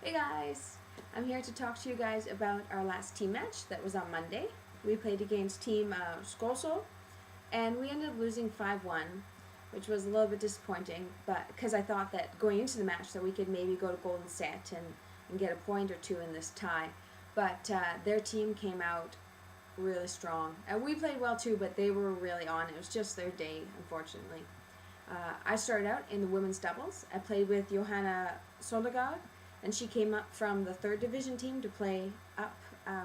Hey guys! I'm here to talk to you guys about our last team match that was on Monday. We played against team Skovshoved, and we ended up losing 5-1, which was a little bit disappointing, but because I thought that going into the match that we could maybe go to golden set and get a point or two in this tie. But their team came out really strong. And we played well too, but they were really on. It was just their day, unfortunately. I started out in the women's doubles. I played with Johanna Soldegard, and she came up from the third division team to play up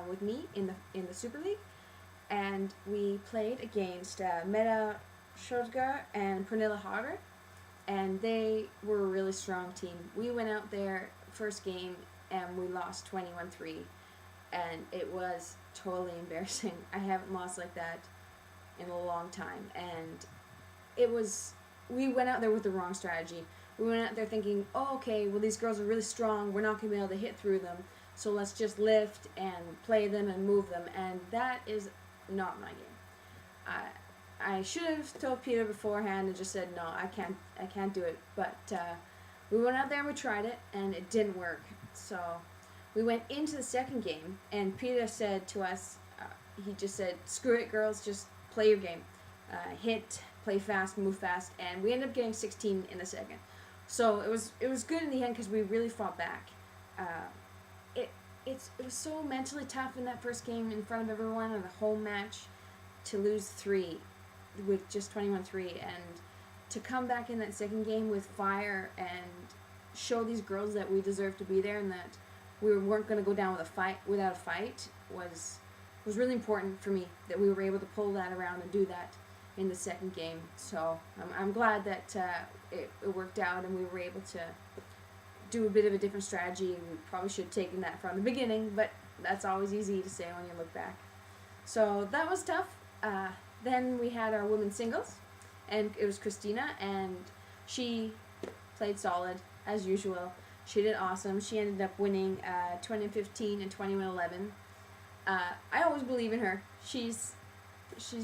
with me in the Super League. And we played against Meta Schodgar and Pernilla Harder, and they were a really strong team. We went out there first game and we lost 21-3, and it was totally embarrassing. I haven't lost like that in a long time, and we went out there with the wrong strategy. We went out there thinking, oh, okay, well, these girls are really strong. We're not going to be able to hit through them, so let's just lift and play them and move them. And that is not my game. I should have told Peter beforehand and just said, no, I can't do it. But we went out there and we tried it, and it didn't work. So we went into the second game, and Peter said to us, he just said, screw it, girls, just play your game. Hit, play fast, move fast, and we ended up getting 16 in the second. So it was good in the end because we really fought back. It was so mentally tough in that first game in front of everyone in the home match to lose 3 with just 21-3, and to come back in that second game with fire and show these girls that we deserve to be there and that we weren't going to go down without a fight was really important for me, that we were able to pull that around and do that in the second game. So I'm glad that it worked out and we were able to do a bit of a different strategy. We probably should have taken that from the beginning, but that's always easy to say when you look back. So that was tough. Then we had our women's singles, and it was Christina, and she played solid as usual. She did awesome. She ended up winning 2015 and 21-11. I always believe in her. She's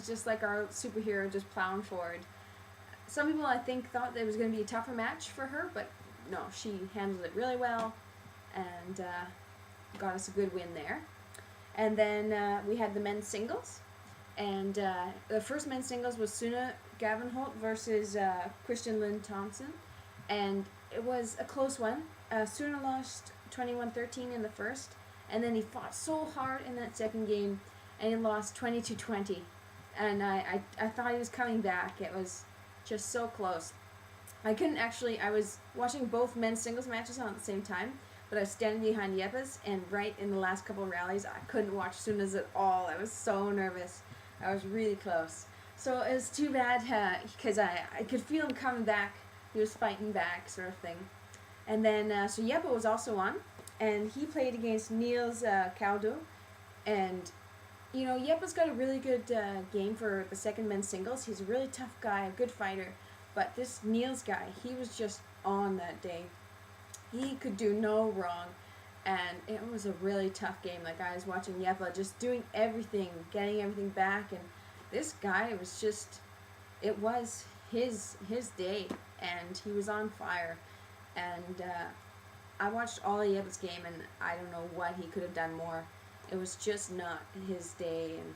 just like our superhero, just plowing forward. Some people, I think, thought that it was going to be a tougher match for her, but no, she handled it really well and got us a good win there. And then we had the men's singles, and the first men's singles was Suna Gavenholt versus Christian Lynn Thompson, and it was a close one. Suna lost 21-13 in the first, and then he fought so hard in that second game, and he lost 22-20. And I thought he was coming back. It was just so close. I was watching both men's singles matches on at the same time, but I was standing behind Yepes, and right in the last couple of rallies, I couldn't watch Suna's at all. I was so nervous. I was really close. So it was too bad, because I could feel him coming back. He was fighting back, sort of thing. And then, so Yeppe was also on, and he played against Niels Kaudu, and you know, Yeppe's got a really good game for the second men's singles. He's a really tough guy, a good fighter. But this Niels guy, he was just on that day. He could do no wrong. And it was a really tough game. Like, I was watching Yeppe just doing everything, getting everything back. And this guy was just, it was his day. And he was on fire. And I watched all of Yeppe's game, and I don't know what he could have done more. It was just not his day, and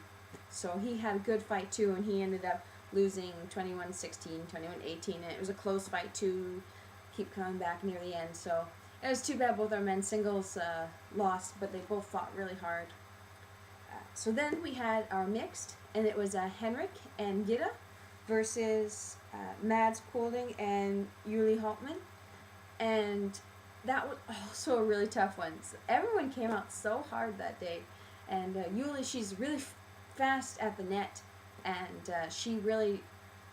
so he had a good fight too, and he ended up losing 21-16, 21-18, and it was a close fight too, keep coming back near the end. So it was too bad both our men's singles lost, but they both fought really hard. So then we had our mixed, and it was Henrik and Gitta versus Mads Polding and Yuli Holtman, and that was also a really tough one. So everyone came out so hard that day, and Yuli, she's really fast at the net, and she really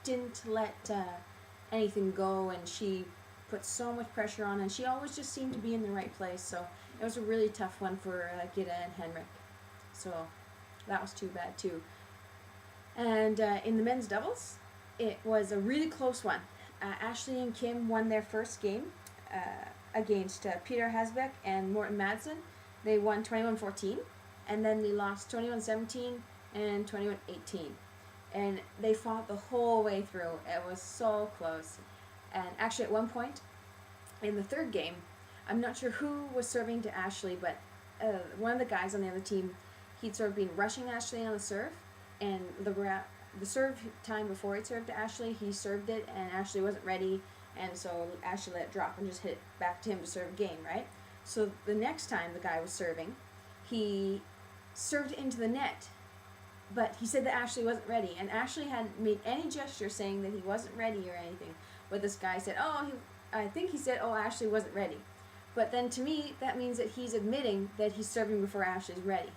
didn't let anything go, and she put so much pressure on, and she always just seemed to be in the right place. So it was a really tough one for Gitta and Henrik. So that was too bad too. And in the men's doubles, it was a really close one. Ashley and Kim won their first game against Peter Hasbeck and Morten Madsen. They won 21-14, and then they lost 21-17 and 21-18. And they fought the whole way through. It was so close. And actually, at one point in the third game, I'm not sure who was serving to Ashley, but one of the guys on the other team, he'd sort of been rushing Ashley on the serve, and the serve time before he served to Ashley, he served it, and Ashley wasn't ready, and so Ashley let it drop and just hit it back to him to serve game, right? So the next time the guy was serving, he served into the net, but he said that Ashley wasn't ready, and Ashley hadn't made any gesture saying that he wasn't ready or anything. But this guy said, I think he said, Ashley wasn't ready. But then to me, that means that he's admitting that he's serving before Ashley's ready.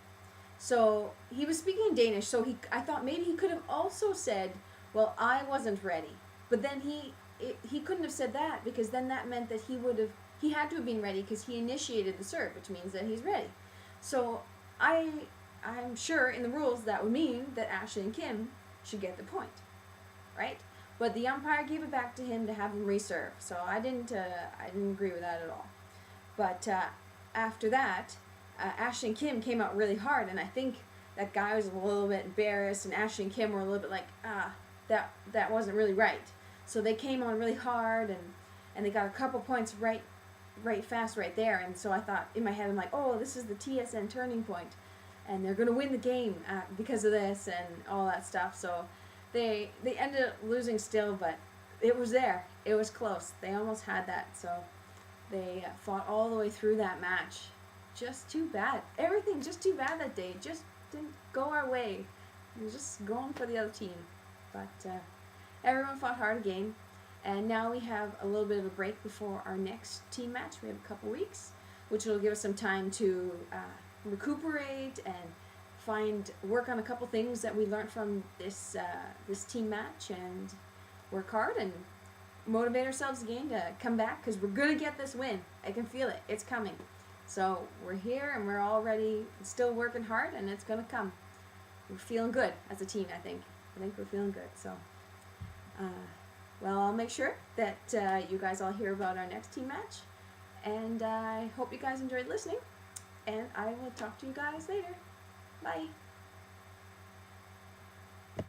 So he was speaking in Danish, so I thought maybe he could have also said, well, I wasn't ready. But then he couldn't have said that, because then that meant that he had to have been ready because he initiated the serve, which means that he's ready. So I'm sure in the rules that would mean that Ashley and Kim should get the point, right? But the umpire gave it back to him to have him reserve, so I didn't agree with that at all. But after that, Ashley and Kim came out really hard, and I think that guy was a little bit embarrassed, and Ashley and Kim were a little bit like, that wasn't really right. So they came on really hard, and they got a couple points right fast right there. And so I thought in my head, I'm like, this is the TSN turning point, and they're gonna win the game because of this and all that stuff. So they ended up losing still, but it was there. It was close. They almost had that. So they fought all the way through that match. Just too bad. Everything just too bad that day. Just didn't go our way. We were just going for the other team. But everyone fought hard again. And now we have a little bit of a break before our next team match. We have a couple weeks, which will give us some time to recuperate and work on a couple things that we learned from this team match, and work hard and motivate ourselves again to come back, because we're going to get this win. I can feel it. It's coming. So we're here, and we're already still working hard, and it's going to come. We're feeling good as a team, I think. I think we're feeling good. So, well, I'll make sure that you guys all hear about our next team match. And I hope you guys enjoyed listening. And I will talk to you guys later. Bye.